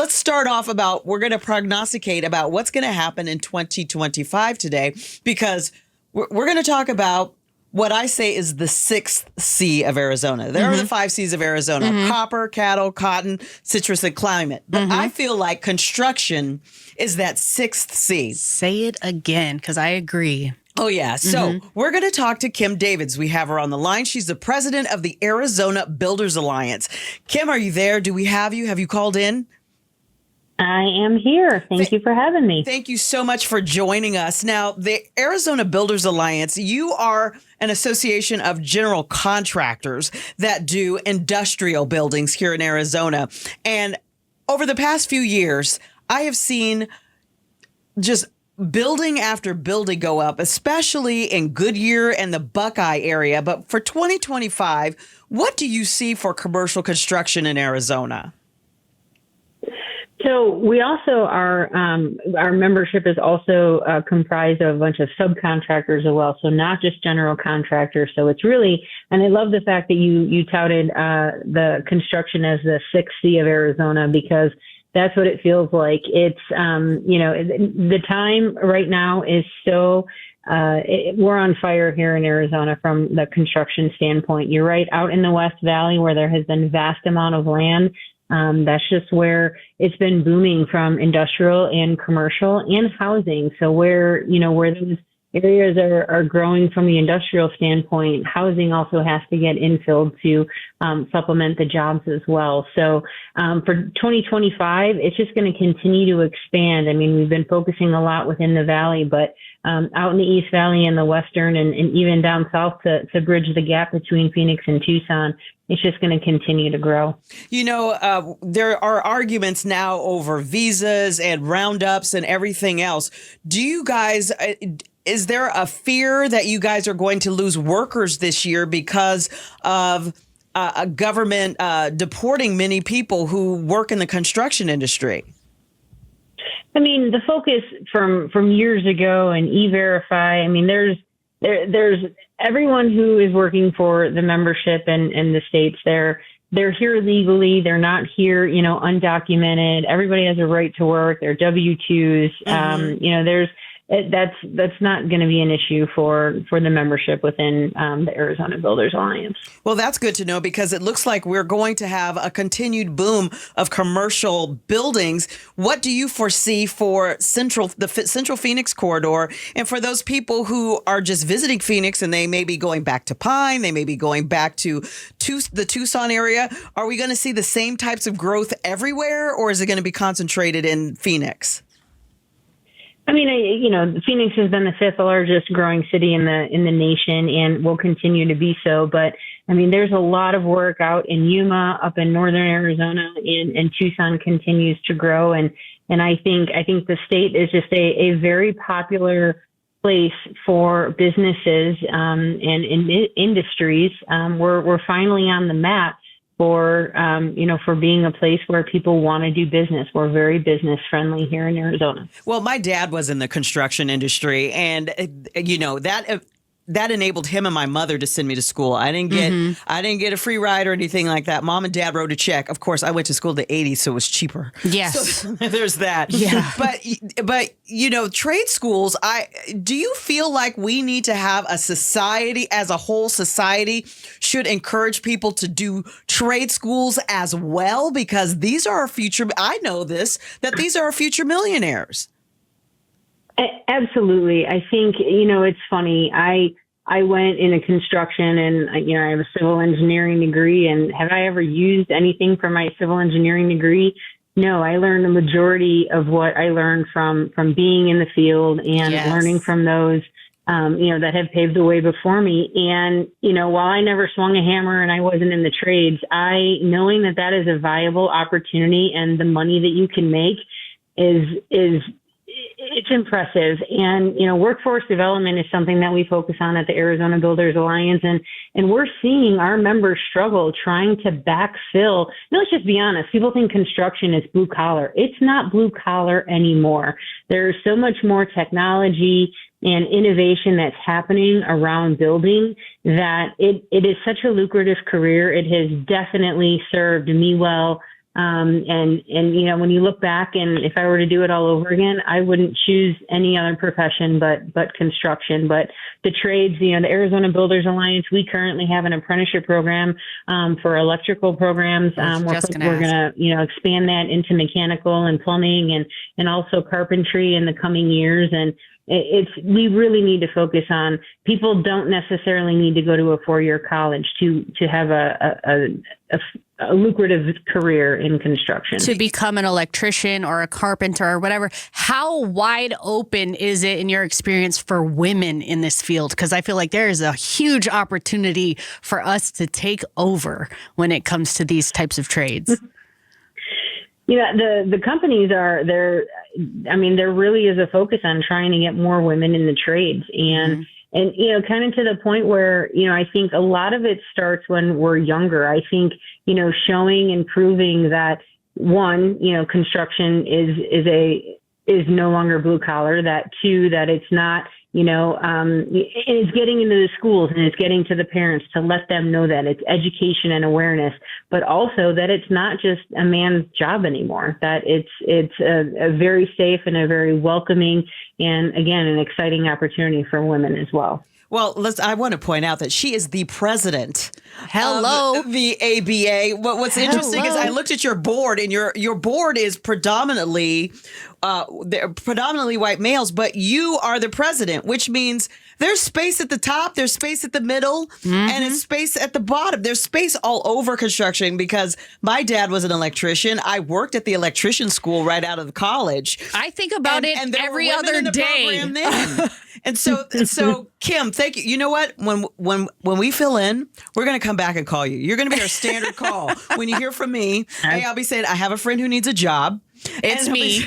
let's start off we're going to prognosticate about what's going to happen in 2025 today, because we're going to talk about what I say is the sixth C of Arizona. There are the 5 C's of Arizona: copper, cattle, cotton, citrus, and climate. But I feel like construction is that sixth C. Say it again, because I agree. Oh, yeah. So we're going to talk to Kim Davids. We have her on the line. She's the president of the Arizona Builders Alliance. Kim, are you there? Do we have you? Have you called in? I am here. Thank you for having me. Thank you so much for joining us. Now, the Arizona Builders Alliance, you are an association of general contractors that do industrial buildings here in Arizona. And over the past few years, I have seen just building after building go up, especially in Goodyear and the Buckeye area. But for 2025, what do you see for commercial construction in Arizona? So we also our membership is also comprised of a bunch of subcontractors as well. So not just general contractors. So it's really, and I love the fact that you touted the construction as the 6C of Arizona, because that's what it feels like. It's, the time right now is so, we're on fire here in Arizona from the construction standpoint. You're right, out in the West Valley where there has been vast amount of land. That's just where it's been booming from industrial and commercial and housing. So where those areas are growing from the industrial standpoint, housing also has to get infilled to supplement the jobs as well. So for 2025, it's just going to continue to expand. I mean, we've been focusing a lot within the valley, but out in the East Valley and the Western and even down south to bridge the gap between Phoenix and Tucson, it's just going to continue to grow. There are arguments now over visas and roundups and everything else. Do you guys, is there a fear that you guys are going to lose workers this year because of a government deporting many people who work in the construction industry? I mean, the focus from years ago and E-Verify, I mean, there's everyone who is working for the membership and the states, they're here legally. They're not here, undocumented. Everybody has a right to work. They're W-2s. That's not going to be an issue for the membership within the Arizona Builders Alliance. Well, that's good to know, because it looks like we're going to have a continued boom of commercial buildings. What do you foresee for the Central Phoenix corridor, and for those people who are just visiting Phoenix and they may be going back to Pine, they may be going back to the Tucson area? Are we going to see the same types of growth everywhere, or is it going to be concentrated in Phoenix? I mean, Phoenix has been the 5th largest growing city in the nation and will continue to be so. But I mean, there's a lot of work out in Yuma, up in northern Arizona, and Tucson continues to grow. And I think the state is just a very popular place for businesses and industries. We're finally on the map for being a place where people want to do business. We're very business friendly here in Arizona. Well, my dad was in the construction industry, and that enabled him and my mother to send me to school. I didn't get a free ride or anything like that. Mom and Dad wrote a check. Of course, I went to school in the 80s, so it was cheaper. Yes. So there's that. Yeah. But trade schools, do you feel like we need to have a society, as a whole society, should encourage people to do trade schools as well? Because these are our future, I know that these are our future millionaires. Absolutely. I think, it's funny. I went into construction and, I have a civil engineering degree. And have I ever used anything from my civil engineering degree? No, I learned the majority of what I learned from being in the field and learning from those, that have paved the way before me. And, while I never swung a hammer and I wasn't in the trades, knowing that is a viable opportunity and the money that you can make it's impressive. And, workforce development is something that we focus on at the Arizona Builders Alliance. And we're seeing our members struggle trying to backfill. No, let's just be honest. People think construction is blue collar. It's not blue collar anymore. There's so much more technology and innovation that's happening around building that it is such a lucrative career. It has definitely served me well And when you look back, and if I were to do it all over again, I wouldn't choose any other profession but construction. But the trades, the Arizona Builders Alliance, we currently have an apprenticeship program for electrical programs. We're going to expand that into mechanical and plumbing and also carpentry in the coming years. And we really need to focus on, people don't necessarily need to go to a 4-year college to have a lucrative career in construction. To become an electrician or a carpenter or whatever. How wide open is it in your experience for women in this field? Because I feel like there is a huge opportunity for us to take over when it comes to these types of trades. The companies there really is a focus on trying to get more women in the trades. And kind of to the point where, I think a lot of it starts when we're younger. I think, showing and proving that, one, construction is no longer blue collar, that two, that it's not, it's getting into the schools and it's getting to the parents to let them know that it's education and awareness, but also that it's not just a man's job anymore, that it's a very safe and a very welcoming and, again, an exciting opportunity for women as well. Well, I want to point out that she is the president of the ABA. What's interesting is I looked at your board, and your board is predominantly white males, but you are the president, which means there's space at the top, there's space at the middle, and it's space at the bottom. There's space all over construction because my dad was an electrician. I worked at the electrician school right out of college. I think about it every other day. And so Kim, thank you. You know what? When we fill in, we're going to come back and call you. You're going to be our standard call. When you hear from me, I'll be saying, I have a friend who needs a job. It's me.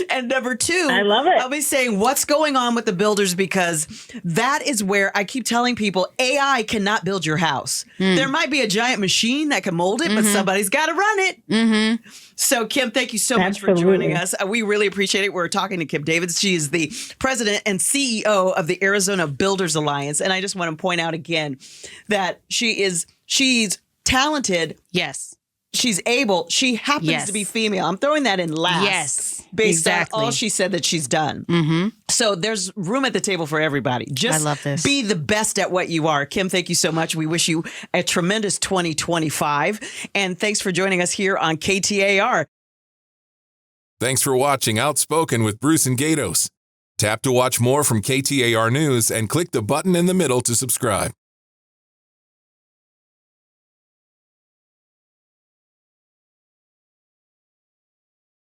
And number two, I love it. I'll be saying what's going on with the builders, because that is where I keep telling people AI cannot build your house. There might be a giant machine that can mold it, but somebody's got to run it. So, Kim, thank you so much for joining us. We really appreciate it. We're talking to Kim Davids. She is the president and CEO of the Arizona Builders Alliance. And I just want to point out again that she's talented. Yes. She's able. She happens to be female. I'm throwing that in last. Yes, based on all she said that she's done. So there's room at the table for everybody. Just I love this. Be the best at what you are. Kim, thank you so much. We wish you a tremendous 2025. And thanks for joining us here on KTAR. Thanks for watching Outspoken with Bruce and Gatos. Tap to watch more from KTAR News and click the button in the middle to subscribe.